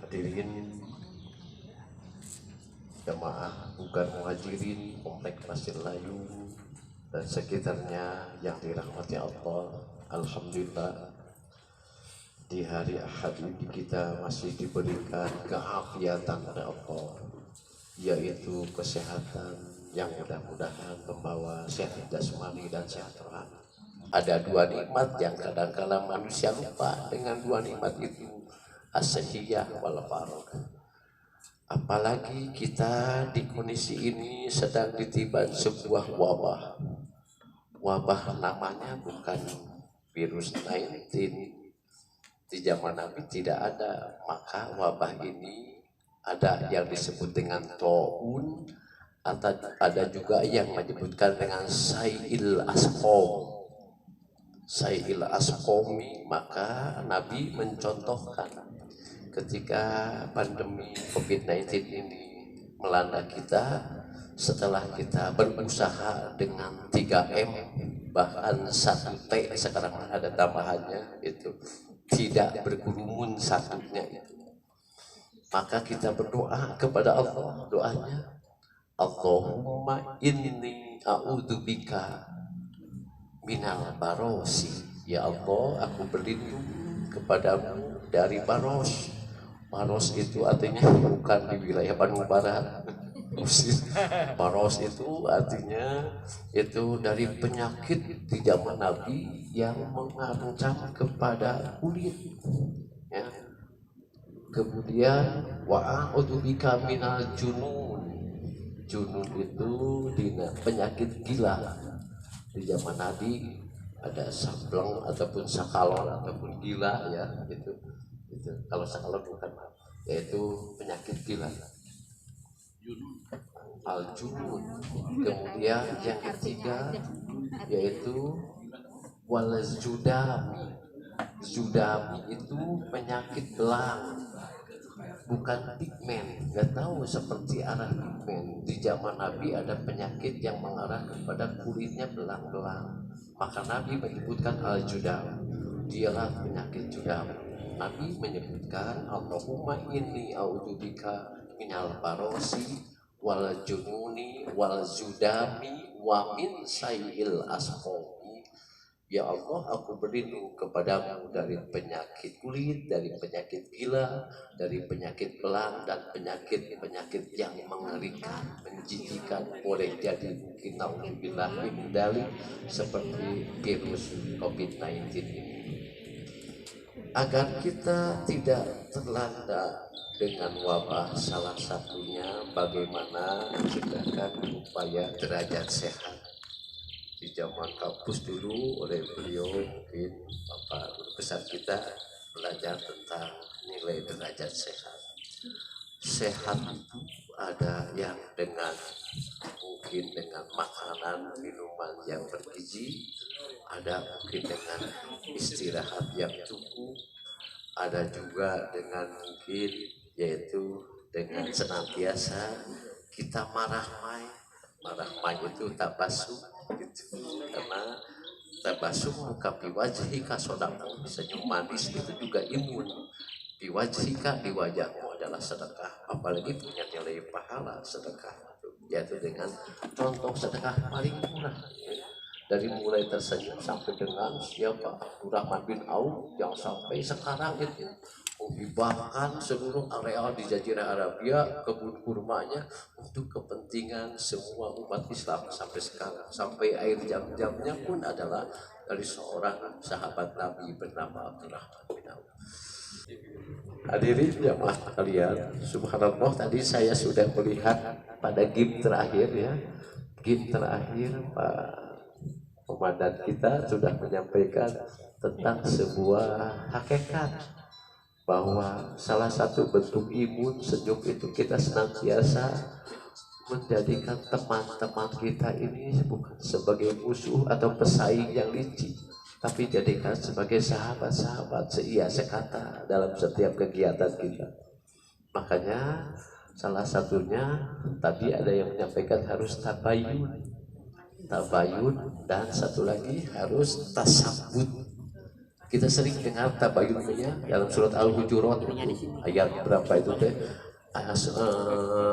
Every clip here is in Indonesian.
Hadirin jamaah bukan muhajirin Komplek Pasir Layu dan sekitarnya yang dirahmati Allah. Alhamdulillah di hari Ahad ini kita masih diberikan keafiatan oleh Allah, yaitu kesehatan yang mudah-mudahan membawa sehat jasmani dan sehat rohani. Ada dua nikmat yang kadang-kala manusia lupa dengan dua nikmat itu, as-sihhiyah wal faragh. Apalagi kita di kondisi ini sedang ditiban sebuah wabah. Wabah namanya bukan virus 19. Di zaman Nabi tidak ada. Maka wabah ini ada yang disebut dengan taun, atau ada juga yang menyebutkan dengan sail asqam. Sail asqami, maka Nabi mencontohkan ketika pandemi COVID-19 ini melanda kita, setelah kita berusaha dengan 3M, bahkan 1T sekarang ada tambahannya, itu tidak berkerumun satunya itu, maka kita berdoa kepada Allah. Doanya, Allahumma inni a'udzubika minal barosi. Ya Allah, aku berlindung kepadamu dari baros. Baros itu artinya bukan di wilayah Bandung Barat. Baros itu artinya itu dari penyakit di zaman Nabi yang mengancam kepada kulit. Ya. Kemudian wa'a'udzubika minal junun. Junun itu penyakit gila. Di zaman Nabi ada sableng ataupun sakalon ataupun gila, ya itu kalau sakalon bukan, yaitu penyakit gila, al-junun. Kemudian yang ketiga yaitu walazudami. Zudami itu penyakit belang, bukan pigmen. Gak tahu seperti arah pigmen. Di zaman Nabi ada penyakit yang mengarah kepada kulitnya belang-belang, maka Nabi menyebutkan al-judam, dialah penyakit judam. Nabi menyebutkan Allahumma inni a'udzubika minal barosi wal jununi wal zudami wa min sayyil asqami. Ya Allah, aku berlindung kepadamu dari penyakit kulit, dari penyakit gila, dari penyakit belang, dan penyakit-penyakit yang mengerikan, menjijikan, boleh jadi mungkin naudzubillah min dzalik, seperti virus COVID-19 ini. Agar kita tidak terlanda dengan wabah, salah satunya bagaimana menciptakan upaya derajat sehat. Di zaman kampus dulu oleh beliau, mungkin Bapak Guru Besar kita belajar tentang nilai derajat sehat. Sehat itu ada yang dengan mungkin dengan makanan minuman yang bergizi, ada mungkin dengan istirahat yang cukup, ada juga dengan mungkin yaitu dengan senantiasa kita marah-mai itu tabasum gitu. Karena tabasum muka biwajhika sodaqah, senyum manis itu juga imun. Biwajhika, di wajahmu adalah sedekah, apalagi punya nilai pahala sedekah, yaitu dengan contoh sedekah paling murah, dari mulai tersenyum sampai dengan siapa Abdurrahman bin Auf yang sampai sekarang itu menghibahkan seluruh area di Jazirah Arabia kebun kurmanya untuk kepentingan semua umat Islam sampai sekarang, sampai air jam-jamnya pun adalah dari seorang sahabat Nabi bernama Abdurrahman bin Auf. Hadirin jamaah kalian, subhanallah, tadi saya sudah melihat pada game terakhir, ya, game terakhir Pak komandan kita sudah menyampaikan tentang sebuah hakikat bahwa salah satu bentuk imun senyum itu kita senantiasa menjadikan teman-teman kita ini bukan sebagai musuh atau pesaing yang licik, tapi jadikan sebagai sahabat-sahabat seia sekata dalam setiap kegiatan kita. Makanya salah satunya tadi ada yang menyampaikan harus tabayun, dan satu lagi harus tasabut. Kita sering dengar tabayunnya dalam surat Al-Hujurat itu ayat berapa itu teh?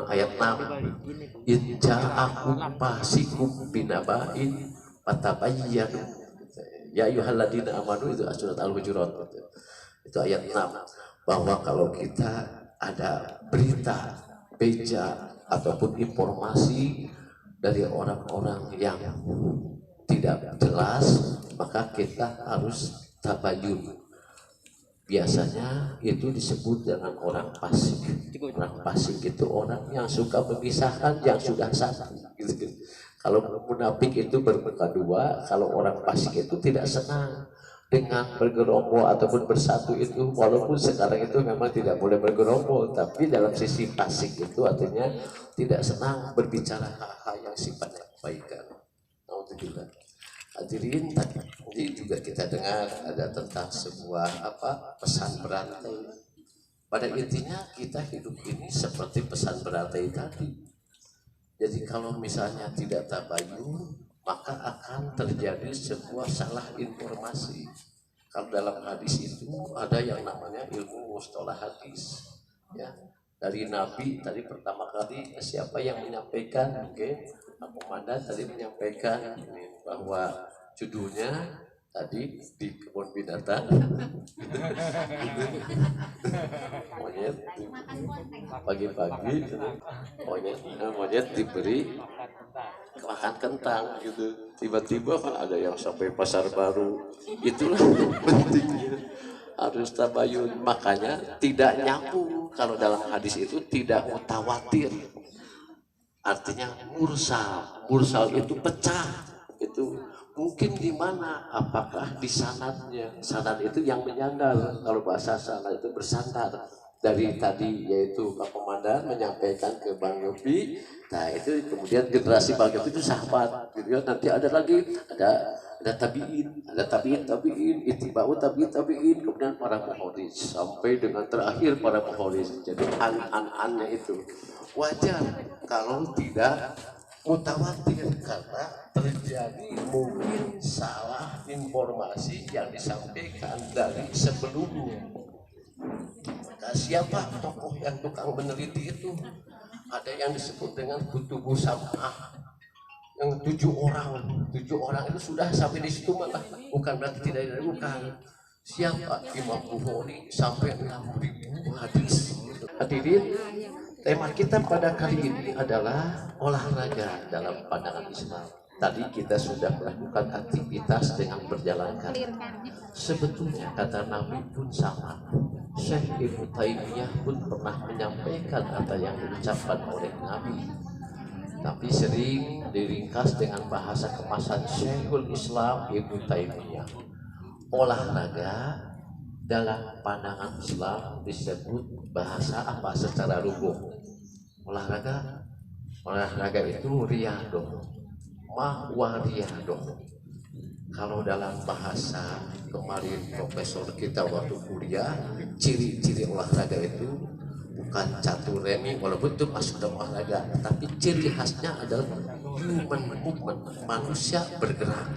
Ayat 6. Inja'akum fasikum binaba'in fatabayyanu. Ya ayyuhalladzina amanu, itu surat Al-Hujurat. Itu ayat 6, bahwa kalau kita ada berita, beja ataupun informasi dari orang-orang yang tidak jelas, maka kita harus tabayun. Biasanya itu disebut dengan orang fasik. Orang fasik itu orang yang suka memisahkan yang sudah satu. Gitu. Kalau munafik itu bermuka dua, kalau orang fasik itu tidak senang dengan bergerombol ataupun bersatu itu, walaupun sekarang itu memang tidak boleh bergerombol, tapi dalam sisi fasik itu artinya tidak senang berbicara hal-hal yang sifatnya kebaikan. Alhamdulillah. Hadirin, tadi juga kita dengar ada tentang sebuah pesan berantai. Pada intinya kita hidup ini seperti pesan berantai tadi. Jadi kalau misalnya tidak tabayun, maka akan terjadi sebuah salah informasi. Kalau dalam hadis itu ada yang namanya ilmu mustalah hadis. Ya, dari Nabi tadi pertama kali siapa yang menyampaikan? Mungkin Pak Komandan tadi menyampaikan bahwa judulnya tadi di kebun binatang monyet pagi-pagi monyet diberi makan kentang gitu, tiba-tiba kan ada yang sampai pasar baru. Itulah pentingnya harus tabayun. Makanya tidak nyambung kalau dalam hadis itu tidak mutawatir, artinya mursal itu pecah. Itu mungkin di mana? Apakah di sanadnya? Sanad itu yang menyandar. Kalau bahasa sanad itu bersandar. Dari tadi yaitu Pak Komandan menyampaikan ke Bang Yopi. Nah itu kemudian generasi Bang Yopi itu sahabat. Gitu. Nanti ada lagi ada tabiin, itibau tabiin, kemudian para muhadits sampai dengan terakhir para muhadits. Jadi an-annya itu wajar kalau tidak mutawatir, karena terjadi mungkin salah informasi yang disampaikan dari sebelumnya. Maka siapa tokoh yang tukang meneliti itu? Ada yang disebut dengan kutubu sam'ah, yang 7 orang itu sudah sampai di situ, malah bukan berarti tidak diragukan. Siapa? Imam Bukhari sampai 6.000 hadis. Hadirin, tema kita pada kali ini adalah olahraga dalam pandangan Islam. Tadi kita sudah melakukan aktivitas dengan berjalan kaki. Sebetulnya kata Nabi pun sama. Syekh Ibnu Taimiyah pun pernah menyampaikan apa yang diucapkan oleh Nabi. Tapi sering diringkas dengan bahasa kemasan Syekhul Islam Ibnu Taimiyah. Olahraga dalam pandangan Islam disebut bahasa apa secara lugu? Olahraga itu riyadoh, mahwa riyadoh. Kalau dalam bahasa kemarin profesor kita waktu kuliah, ciri-ciri olahraga itu bukan catur remi, walaupun itu masuk dalam olahraga, tapi ciri khasnya adalah human movement, manusia bergerak.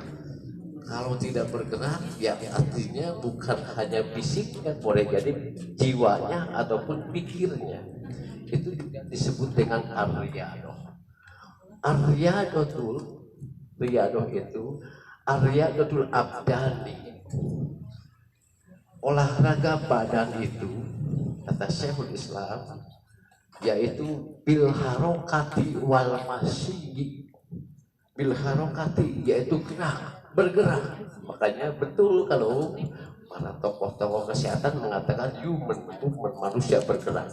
Kalau tidak bergerak, ya artinya bukan hanya fisiknya, boleh jadi jiwanya ataupun pikirnya. Itu juga disebut dengan ar-riyadoh. Riyadoh itu ar-riyadotul abdani. Olahraga badan itu, kata Syekhul Islam, yaitu bil harokati wal masyi. Bil harokati yaitu bergerak. Makanya betul kalau para tokoh-tokoh kesehatan mengatakan human movement, manusia bergerak.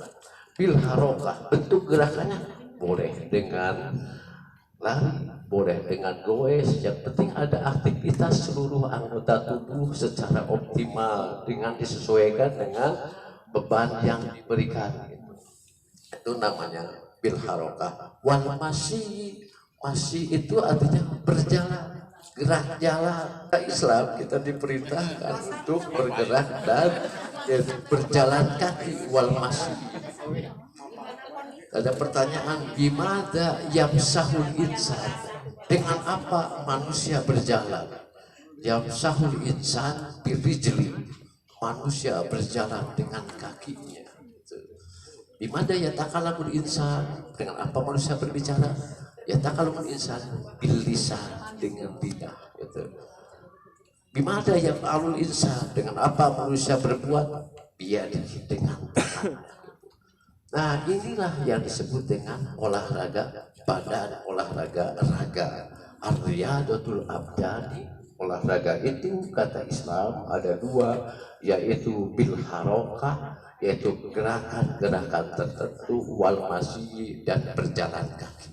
Bil harokah, bentuk gerakannya boleh dengan lari, boleh dengan goes, yang penting ada aktivitas seluruh anggota tubuh secara optimal dengan disesuaikan dengan beban yang diberikan. Itu namanya bil harokah. Wal masyi itu artinya berjalan, gerak jalan. Islam kita diperintahkan untuk bergerak dan berjalan kaki. Wal masyi. Ada pertanyaan, gimana yamsahul insan? Dengan apa manusia berjalan? Yamsahul insan birijli, manusia berjalan dengan kakinya. Dimana ya takalamul insan, dengan apa manusia berbicara? Ya takalamul insan bil lisan, dengan lidah. Gitu. Dimana ya alul insan, dengan apa manusia berbuat? Biadihi, dengan tangan. Nah inilah yang disebut dengan olahraga badan, olahraga raga. Ar-riyadatul abdani, olahraga itu kata Islam ada dua, yaitu bil harokah, yaitu gerakan-gerakan tertentu, wal masyi, dan berjalan kaki.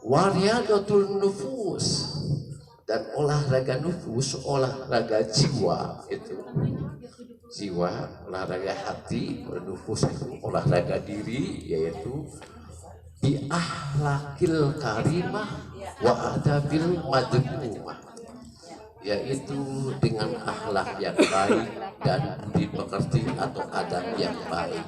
Wariyadatul nufus, dan olahraga nufus, olahraga jiwa itu. Jiwa, olahraga hati, nufus itu olahraga diri, yaitu bi ahlakil karimah wa adabil madmumah, yaitu dengan akhlak yang baik dan budi pekerti atau adab yang baik.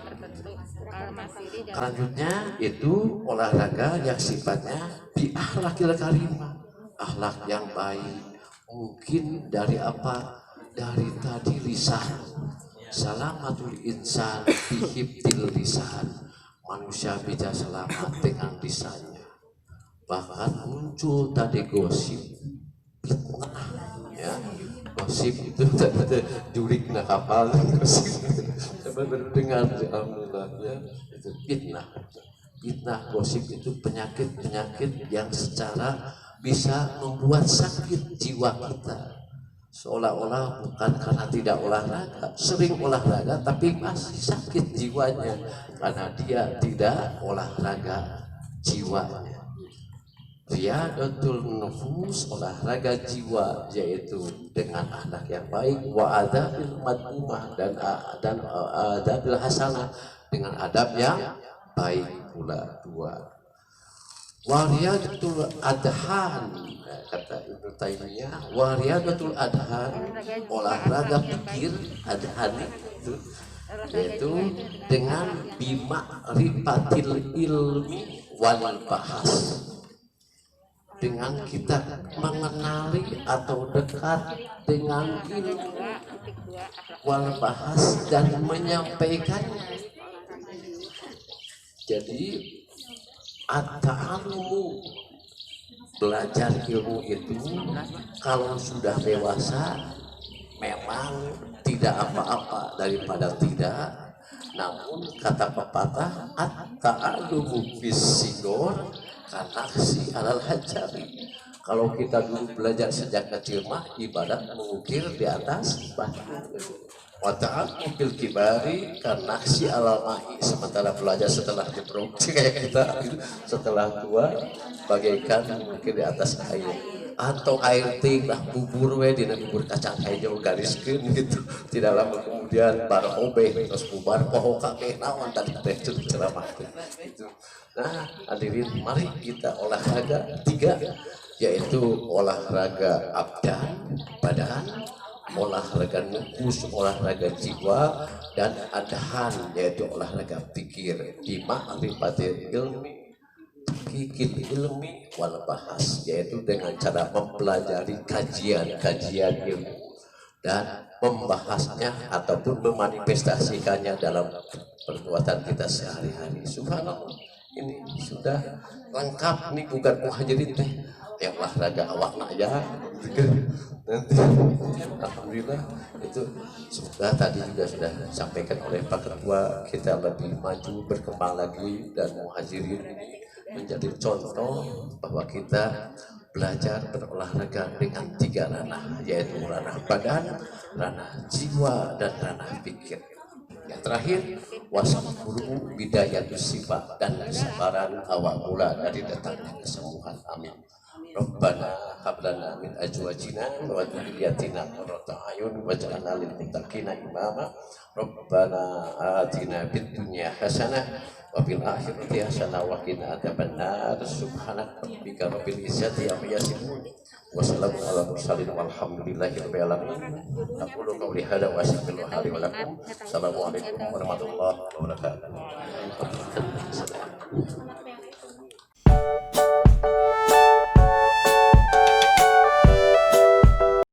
Selanjutnya itu olahraga yang sifatnya bi ahlakil karimah, akhlak yang baik. Mungkin dari apa? Dari tadi lisan, salamatul insan bihibtil lisan, manusia bisa selamat dengan lisannya. Bahkan muncul tadi gosip, ya gosip itu jurik na kapal, gosip dengar alhamdulillah ya, itu fitnah gosip itu penyakit yang secara bisa membuat sakit jiwa kita. Seolah-olah bukan karena tidak olahraga, sering olahraga tapi masih sakit jiwanya karena dia tidak olahraga jiwanya. Riyadatul nufus, olahraga jiwa, yaitu dengan akhlak yang baik, wa adabil madmumah, dan adabil hasanah, dengan adab yang baik pula dua. Wariyadatul adhan, kata Ibnu Taimiyah, wariyadatul adhan, olahraga pikir, adhan itu yaitu dengan bima ripatil ilmi wal bahas, dengan kita mengenali atau dekat dengan ilmu wal bahas dan menyampaikannya. Jadi at-ta'allumu, belajar ilmu itu kalau sudah dewasa memang tidak apa-apa daripada tidak. Namun kata pepatah, at-ta'allumu bis-sigor kanaksi alal hajari. Kalau kita dulu belajar sejak kecil mah ibadat mengukir di atas batu. Wa ta'allum bil kibari kanaksi alal ma'i, sementara belajar setelah jebrok kayak kita setelah tua bagaikan mungkin di atas air, atau air ting lah bubur we dina bubur kacang hijau gariskeun gitu. Tidak lama kemudian barobeh terus bubar poho kabeh naon tadi teh ceramah gitu. Nah hadirin, mari kita olahraga tiga, yaitu olahraga abdan badan, olahraga nufus, olahraga jiwa, dan adhan, yaitu olahraga pikir. Di ma'rifatil ilmi, kikil ilmi wal bahas, yaitu dengan cara mempelajari kajian ilmu dan membahasnya ataupun memanifestasikannya dalam perbuatan kita sehari-hari. Subhanallah, ini sudah lengkap nih, bukan muhajirin teh yang olahraga awak ya. Nanti alhamdulillah itu sudah tadi juga sudah disampaikan oleh Pak Ketua, kita lebih maju berkembang lagi dan muhajirin ini menjadi contoh bahwa kita belajar berolahraga dengan tiga ranah, yaitu ranah badan, ranah jiwa, dan ranah pikir. Yang terakhir, wasaburu bidayatus sifat, dan kesabaran awal mula dari datangnya kesembuhan. Amin. Rabbana hablana min azwajina wa dzurriyyatina qurrata a'yun waj'alna lil muttaqina imama. Rabbana atina fid dunya hasanah wa fil akhirati hasanah wa qina adzabannar. Subhanaka rabbika rabbil izzati amma yasifun wa salamun alal mursalin walhamdulillahi rabbil alamin. Aqulu qawli hadza wa astaghfirullaha li wa lakum. Assalamualaikum warahmatullahi wabarakatuh.